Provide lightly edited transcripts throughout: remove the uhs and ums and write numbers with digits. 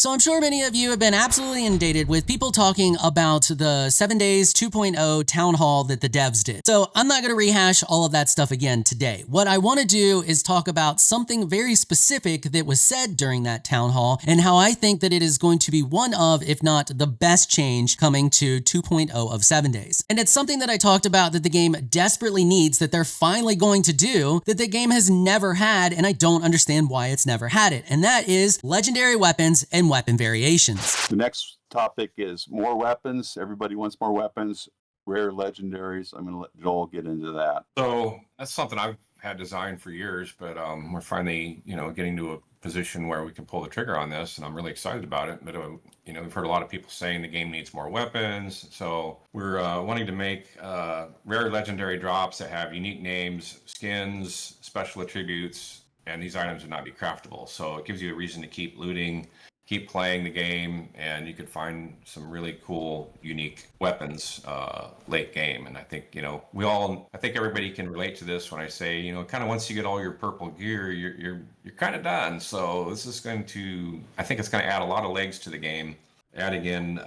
So I'm sure many of you have been absolutely inundated with people talking about the 7 Days 2.0 town hall that the devs did. So I'm not going to rehash all of that stuff again today. What I want to do is talk about something very specific that was said during that town hall and how I think that it is going to be one of, if not the best change coming to 2.0 of 7 Days. And it's something that I talked about that the game desperately needs, that they're finally going to do, that the game has never had, and I don't understand why it's never had it. And that is legendary weapons and weapon variations. The next topic is more weapons. Everybody wants more weapons, rare legendaries. I'm going to let Joel get into that. So that's something I've had designed for years, but we're finally, getting to a position where we can pull the trigger on this, and I'm really excited about it. But we've heard a lot of people saying the game needs more weapons, so we're wanting to make rare legendary drops that have unique names, skins, special attributes, and these items would not be craftable. So it gives you a reason to keep looting, keep playing the game, and you could find some really cool, unique weapons late game. And I think, I think everybody can relate to this when I say, kind of once you get all your purple gear, you're kind of done. So this is I think it's going to add a lot of legs to the game, adding in,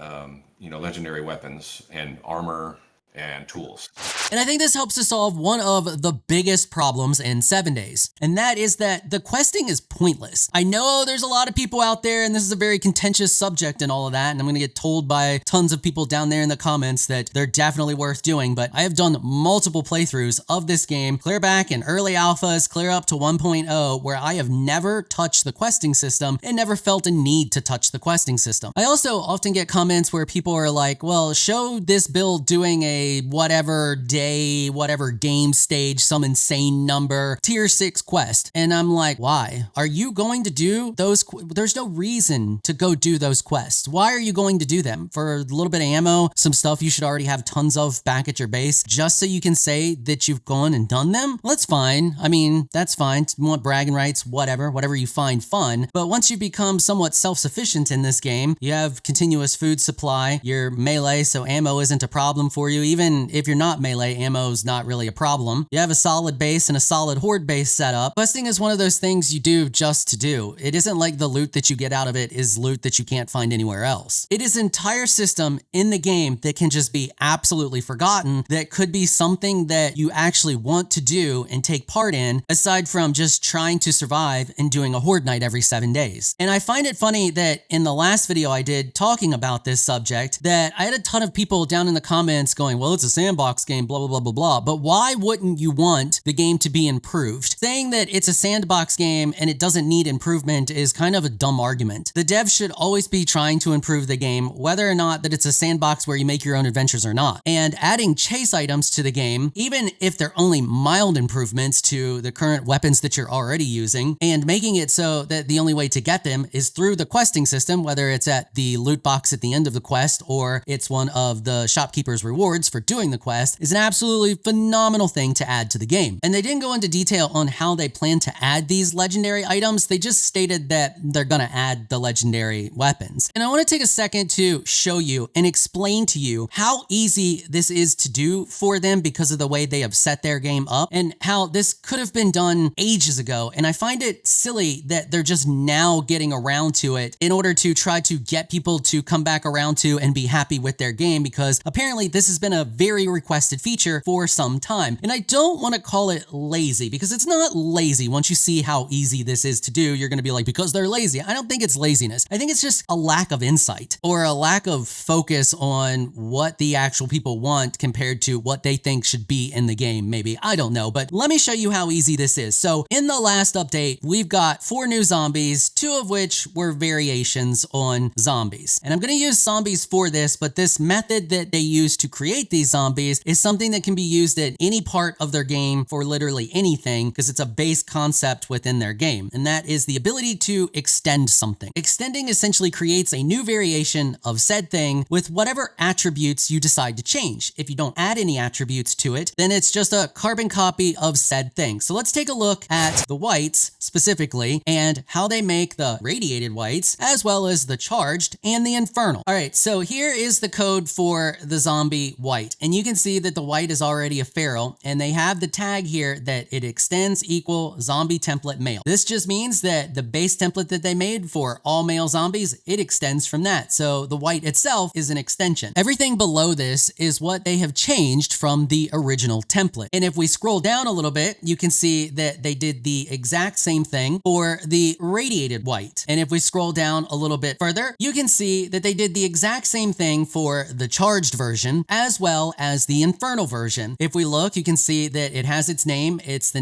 legendary weapons and armor and tools. And I think this helps to solve one of the biggest problems in 7 Days, and that is that the questing is pointless. I know there's a lot of people out there, and this is a very contentious subject and all of that, and I'm gonna get told by tons of people down there in the comments that they're definitely worth doing, but I have done multiple playthroughs of this game, clear back in early alphas, clear up to 1.0, where I have never touched the questing system and never felt a need to touch the questing system. I also often get comments where people are like, well, show this build doing a whatever day, whatever game stage, some insane number, tier 6 quest. And I'm like, why? Are you going to do those? There's no reason to go do those quests. Why are you going to do them? For a little bit of ammo, some stuff you should already have tons of back at your base, just so you can say that you've gone and done them? Well, that's fine. I mean, that's fine. You want bragging rights, whatever you find fun. But once you become somewhat self-sufficient in this game, you have continuous food supply, you're melee, so ammo isn't a problem for you. Even if you're not melee, ammo's not really a problem. You have a solid base and a solid horde base setup. Questing is one of those things you do just to do. It isn't like the loot that you get out of it is loot that you can't find anywhere else. It is an entire system in the game that can just be absolutely forgotten, that could be something that you actually want to do and take part in, aside from just trying to survive and doing a horde night every 7 days. And I find it funny that in the last video I did talking about this subject, that I had a ton of people down in the comments going, well, it's a sandbox game, blah, blah, blah, blah, blah. But why wouldn't you want the game to be improved? Saying that it's a sandbox game and it doesn't need improvement is kind of a dumb argument. The devs should always be trying to improve the game, whether or not that it's a sandbox where you make your own adventures or not. And adding chase items to the game, even if they're only mild improvements to the current weapons that you're already using, and making it so that the only way to get them is through the questing system, whether it's at the loot box at the end of the quest or it's one of the shopkeeper's rewards for doing the quest, is an absolutely phenomenal thing to add to the game. And they didn't go into detail on how they plan to add these legendary items. They just stated that they're gonna add the legendary weapons. And I want to take a second to show you and explain to you how easy this is to do for them because of the way they have set their game up and how this could have been done ages ago. And I find it silly that they're just now getting around to it in order to try to get people to come back around to and be happy with their game, because apparently this has been a very requested feature for some time. And I don't want to call it lazy, because it's not lazy. Once you see how easy this is to do, you're going to be like, because they're lazy. I don't think it's laziness. I think it's just a lack of insight or a lack of focus on what the actual people want compared to what they think should be in the game, maybe. I don't know, but let me show you how easy this is. So in the last update, we've got 4 new zombies, 2 of which were variations on zombies. And I'm going to use zombies for this, but this method that they use to create these zombies is something that can be used at any part of their game for literally anything, because it's a base concept within their game. And that is the ability to extend something. Extending essentially creates a new variation of said thing with whatever attributes you decide to change. If you don't add any attributes to it, then it's just a carbon copy of said thing. So let's take a look at the whites specifically and how they make the radiated whites, as well as the charged and the infernal. All right, so here is the code for the zombie white. white, and you can see that the white is already a feral, and they have the tag here that it extends equal zombie template male. This just means that the base template that they made for all male zombies, it extends from that. So the white itself is an extension. Everything below this is what they have changed from the original template. And if we scroll down a little bit, you can see that they did the exact same thing for the radiated white. And if we scroll down a little bit further, you can see that they did the exact same thing for the charged version as well as the infernal version. If we look, you can see that it has its name. Its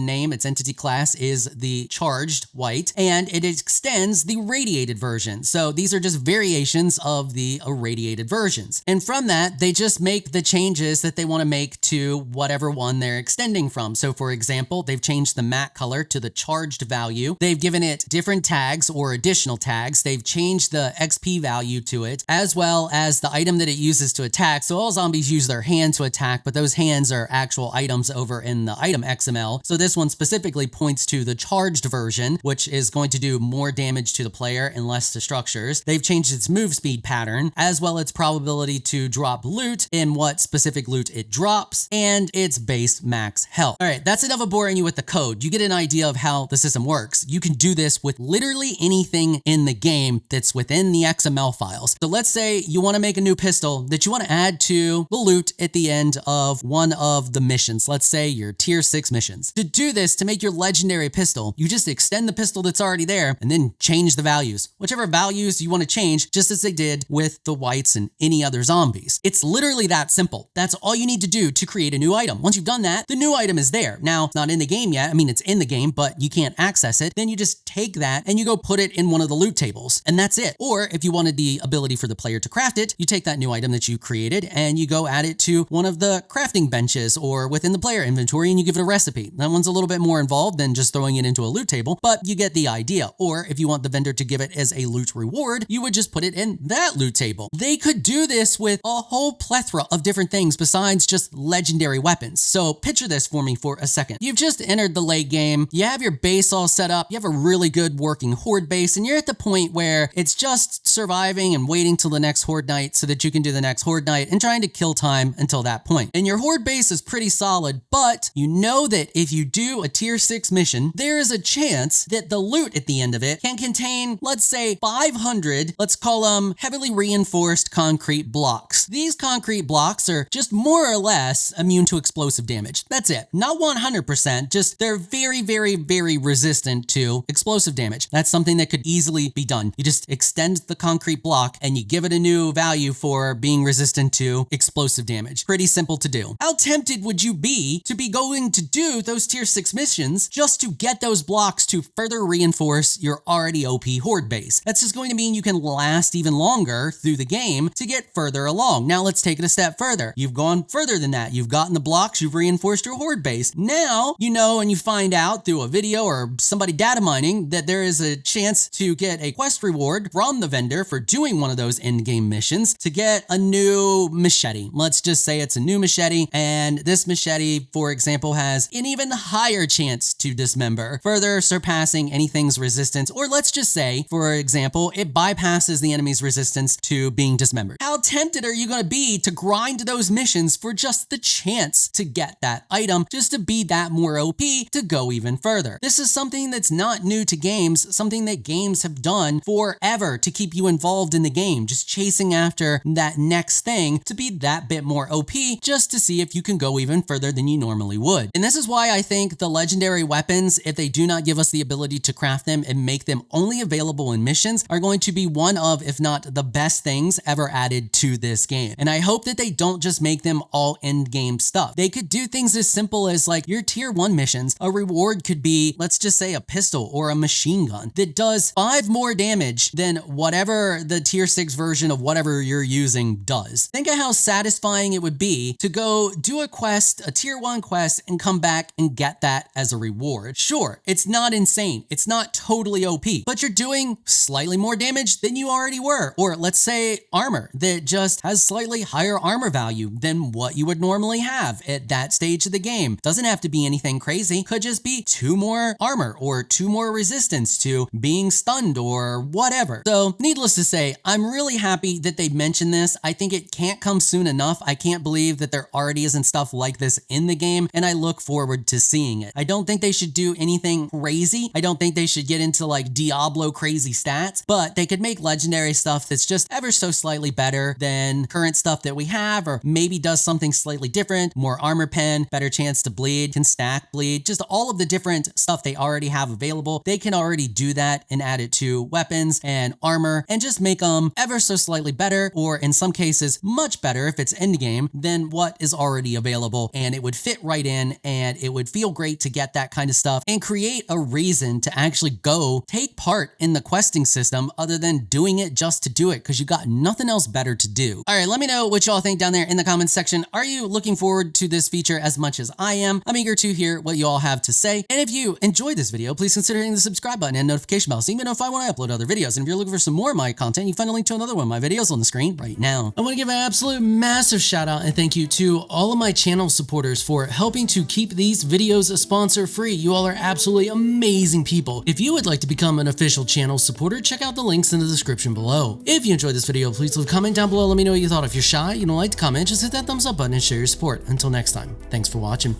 entity class is the charged white, and it extends the radiated version. So these are just variations of the irradiated versions. And from that, they just make the changes that they want to make to whatever one they're extending from. So for example, they've changed the matte color to the charged value. They've given it different tags or additional tags. They've changed the XP value to it, as well as the item that it uses to attack. So all zombies use their hand to attack, but those hands are actual items over in the item XML. So this one specifically points to the charged version, which is going to do more damage to the player and less to structures. They've changed its move speed pattern, as well as its probability to drop loot and what specific loot it drops, and its base max health. All right, that's enough of boring you with the code. You get an idea of how the system works. You can do this with literally anything in the game that's within the XML files. So let's say you want to make a new pistol that you want to add to the loot at the end of one of the missions. Let's say your tier 6 missions. To do this, to make your legendary pistol, you just extend the pistol that's already there and then change the values. Whichever values you want to change, just as they did with the whites and any other zombies. It's literally that simple. That's all you need to do to create a new item. Once you've done that, the new item is there. Now, it's not in the game yet. I mean, it's in the game, but you can't access it. Then you just take that and you go put it in one of the loot tables, and that's it. Or if you wanted the ability for the player to craft it, you take that new item that you created and you go add it to one of the crafting benches or within the player inventory, and you give it a recipe. That one's a little bit more involved than just throwing it into a loot table, but you get the idea. Or if you want the vendor to give it as a loot reward, you would just put it in that loot table. They could do this with a whole plethora of different things besides just legendary weapons. So picture this for me for a second. You've just entered the late game. You have your base all set up. You have a really good working horde base, and you're at the point where it's just surviving and waiting till the next horde night so that you can do the next horde night and trying to kill time until that point. And your horde base is pretty solid, but you know that if you do a tier 6 mission, there is a chance that the loot at the end of it can contain, let's say, 500, let's call them heavily reinforced concrete blocks. These concrete blocks are just more or less immune to explosive damage. That's it. Not 100%, just they're very, very, very resistant to explosive damage. That's something that could easily be done. You just extend the concrete block and you give it a new value for being resistant to explosive damage. Pretty simple to do. How tempted would you be to be going to do those tier 6 missions just to get those blocks to further reinforce your already OP horde base? That's just going to mean you can last even longer through the game to get further along. Now let's take it a step further. You've gone further than that. You've gotten the blocks, you've reinforced your horde base. Now you know, and you find out through a video or somebody data mining that there is a chance to get a quest reward from the vendor for doing one of those in-game missions to get a new machete. Let's just say it's a new machete, and this machete, for example, has an even higher chance to dismember, further surpassing anything's resistance. Or let's just say, for example, it bypasses the enemy's resistance to being dismembered. How tempted are you going to be to grind those missions for just the chance to get that item, just to be that more OP, to go even further? This is something that's not new to games, something that games have done forever to keep you involved in the game, just chasing after that next thing to be that bit more OP, just to see if you can go even further than you normally would. And this is why I think the legendary weapons, if they do not give us the ability to craft them and make them only available in missions, are going to be one of, if not the best things ever added to this game. And I hope that they don't just make them all end game stuff. They could do things as simple as like your tier 1 missions. A reward could be, let's just say, a pistol or a machine gun that does 5 more damage than whatever the tier 6 version of whatever you're using does. Think of how satisfying it would be to go do a quest, a tier 1 quest, and come back and get that as a reward. Sure, it's not insane. It's not totally OP, but you're doing slightly more damage than you already were. Or let's say armor that just has slightly higher armor value than what you would normally have at that stage of the game. Doesn't have to be anything crazy. Could just be 2 more armor or 2 more resistance to being stunned or whatever. So needless to say, I'm really happy that they mentioned this. I think it can't come soon enough enough. I can't believe that there already isn't stuff like this in the game, and I look forward to seeing it. I don't think they should do anything crazy. I don't think they should get into like Diablo crazy stats, but they could make legendary stuff that's just ever so slightly better than current stuff that we have, or maybe does something slightly different, more armor pen, better chance to bleed, can stack bleed, just all of the different stuff they already have available. They can already do that and add it to weapons and armor and just make them ever so slightly better, or in some cases much better if it's end game than what is already available, and it would fit right in and it would feel great to get that kind of stuff and create a reason to actually go take part in the questing system other than doing it just to do it because you got nothing else better to do. All right, let me know what y'all think down there in the comments section. Are you looking forward to this feature as much as I am? I'm eager to hear what you all have to say. And if you enjoyed this video, please consider hitting the subscribe button and notification bell so you can notify when I upload other videos. And if you're looking for some more of my content, you can find a link to another one of my videos on the screen right now. I want to give an absolute massive shout out and thank you to all of my channel supporters for helping to keep these videos sponsor free. You all are absolutely amazing people. If you would like to become an official channel supporter, check out the links in the description below. If you enjoyed this video, please leave a comment down below. Let me know what you thought. If you're shy, you don't like to comment, just hit that thumbs up button and share your support. Until next time, thanks for watching.